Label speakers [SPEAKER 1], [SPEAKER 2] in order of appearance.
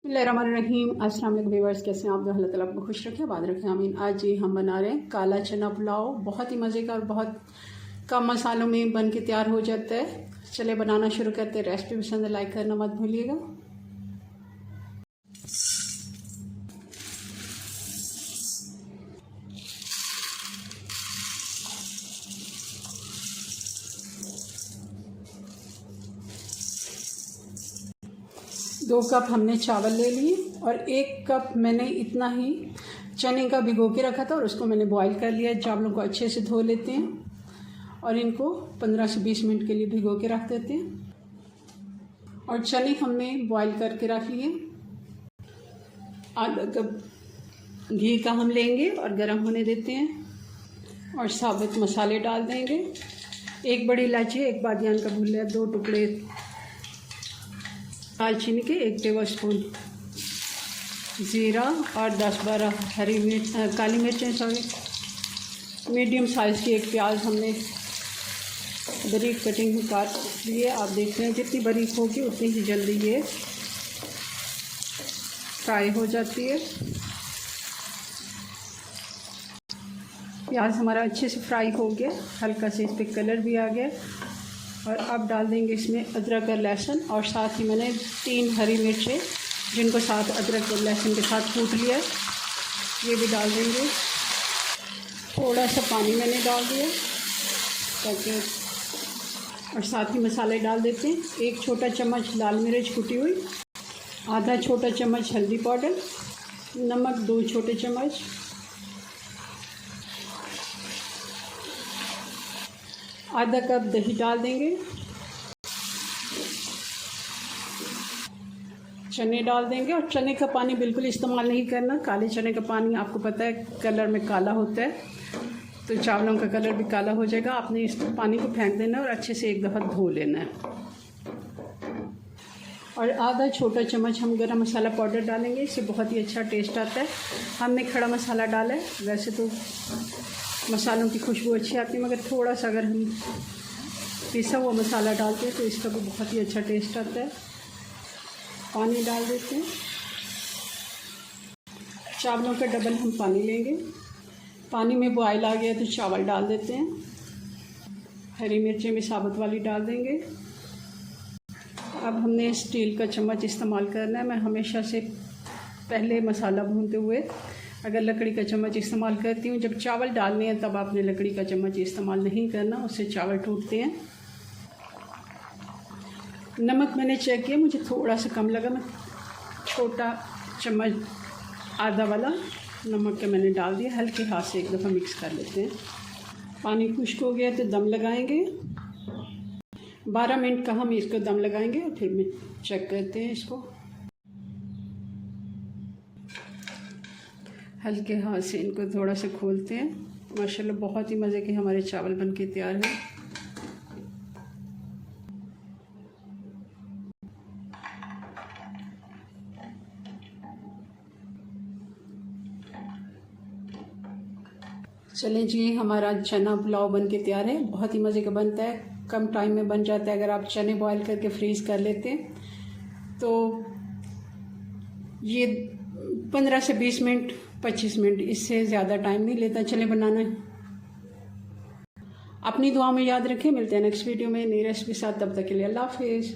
[SPEAKER 1] बिस्मिल्लाहिर्रहमानिर्रहीम। अस्सलाम वालेकुम व्यूअर्स, कैसे हैं आप? अल्लाह ताला आपको खुश रखे, आबाद रखें, आमीन। आज ये हम बना रहे हैं काला चना पुलाव। बहुत ही मज़े का और बहुत कम मसालों में बन के तैयार हो जाता है। चले बनाना शुरू करते हैं। रेसिपी पसंद है लाइक करना मत भूलिएगा। दो कप हमने चावल ले लिए और 1 कप मैंने इतना ही चने का भिगो के रखा था और उसको मैंने बॉईल कर लिया। चावलों को अच्छे से धो लेते हैं और इनको 15 से 20 मिनट के लिए भिगो के रख देते हैं। और चने हमने बॉईल करके रख लिए। आधा कप घी का हम लेंगे और गरम होने देते हैं और साबुत मसाले डाल देंगे। 1 बड़ी इलायची, 1 बादियान का भुल्ला, 2 टुकड़े दालचीनी के, 1 टेबलस्पून ज़ीरा और 10-12 हरी मिर्च, काली मिर्चें, मीडियम साइज़ की 1 प्याज हमने बारीक कटिंग में काट लिए। आप देख रहे हैं जितनी बारीक होगी उतनी ही जल्दी ये फ्राई हो जाती है। प्याज हमारा अच्छे से फ्राई हो गया, हल्का से इस पर कलर भी आ गया। और अब डाल देंगे इसमें अदरक और लहसुन और साथ ही मैंने 3 हरी मिर्चें जिनको साथ अदरक और लहसुन के साथ कूट लिया, ये भी डाल देंगे। थोड़ा सा पानी मैंने डाल दिया ताकि, और साथ ही मसाले डाल देते हैं। 1 छोटा चम्मच लाल मिर्च कुटी हुई, आधा छोटा चम्मच हल्दी पाउडर, नमक 2 छोटे चम्मच, आधा कप दही डाल देंगे, चने डाल देंगे। और चने का पानी बिल्कुल इस्तेमाल नहीं करना। काले चने का पानी आपको पता है कलर में काला होता है, तो चावलों का कलर भी काला हो जाएगा। आपने इस पानी को फेंक देना और अच्छे से एक दफ़ा धो लेना है। और आधा छोटा चम्मच हम गरम मसाला पाउडर डालेंगे, इससे बहुत ही अच्छा टेस्ट आता है। हमने खड़ा मसाला डाला है, वैसे तो मसालों की खुशबू अच्छी आती है, मगर थोड़ा सा अगर हम पिसा हुआ मसाला डालते हैं तो इसका भी बहुत ही अच्छा टेस्ट आता है। पानी डाल देते हैं, चावलों का डबल हम पानी लेंगे। पानी में बॉयल आ गया तो चावल डाल देते हैं। हरी मिर्चें भी साबुत वाली डाल देंगे। अब हमने स्टील का चम्मच इस्तेमाल करना है। मैं हमेशा से पहले मसाला भूनते हुए अगर लकड़ी का चम्मच इस्तेमाल करती हूँ। जब चावल डालने हैं तब आपने लकड़ी का चम्मच इस्तेमाल नहीं करना, उससे चावल टूटते हैं। नमक मैंने चेक किया, मुझे थोड़ा सा कम लगा। मैं छोटा चम्मच आधा वाला नमक का मैंने डाल दिया। हल्के हाथ से एक दफ़ा मिक्स कर लेते हैं। पानी खुश्क हो गया तो दम लगाएंगे। 12 मिनट का हम इसको दम लगाएंगे और फिर मैं चेक करते हैं इसको। हल्के हाथ से इनको थोड़ा सा खोलते हैं। माशाल्लाह बहुत ही मज़े के हमारे चावल बन के तैयार हैं। चलें जी, हमारा चना पुलाव बन के तैयार है। बहुत ही मज़े का बनता है, कम टाइम में बन जाता है। अगर आप चने बॉईल करके फ्रीज़ कर लेते हैं तो ये 15 से 20 मिनट 25 मिनट, इससे ज़्यादा टाइम नहीं लेता। चलें बनाना। अपनी दुआ में याद रखें। मिलते हैं नेक्स्ट वीडियो में नई रेसिपी के साथ। तब तक के लिए अल्लाह हाफिज़।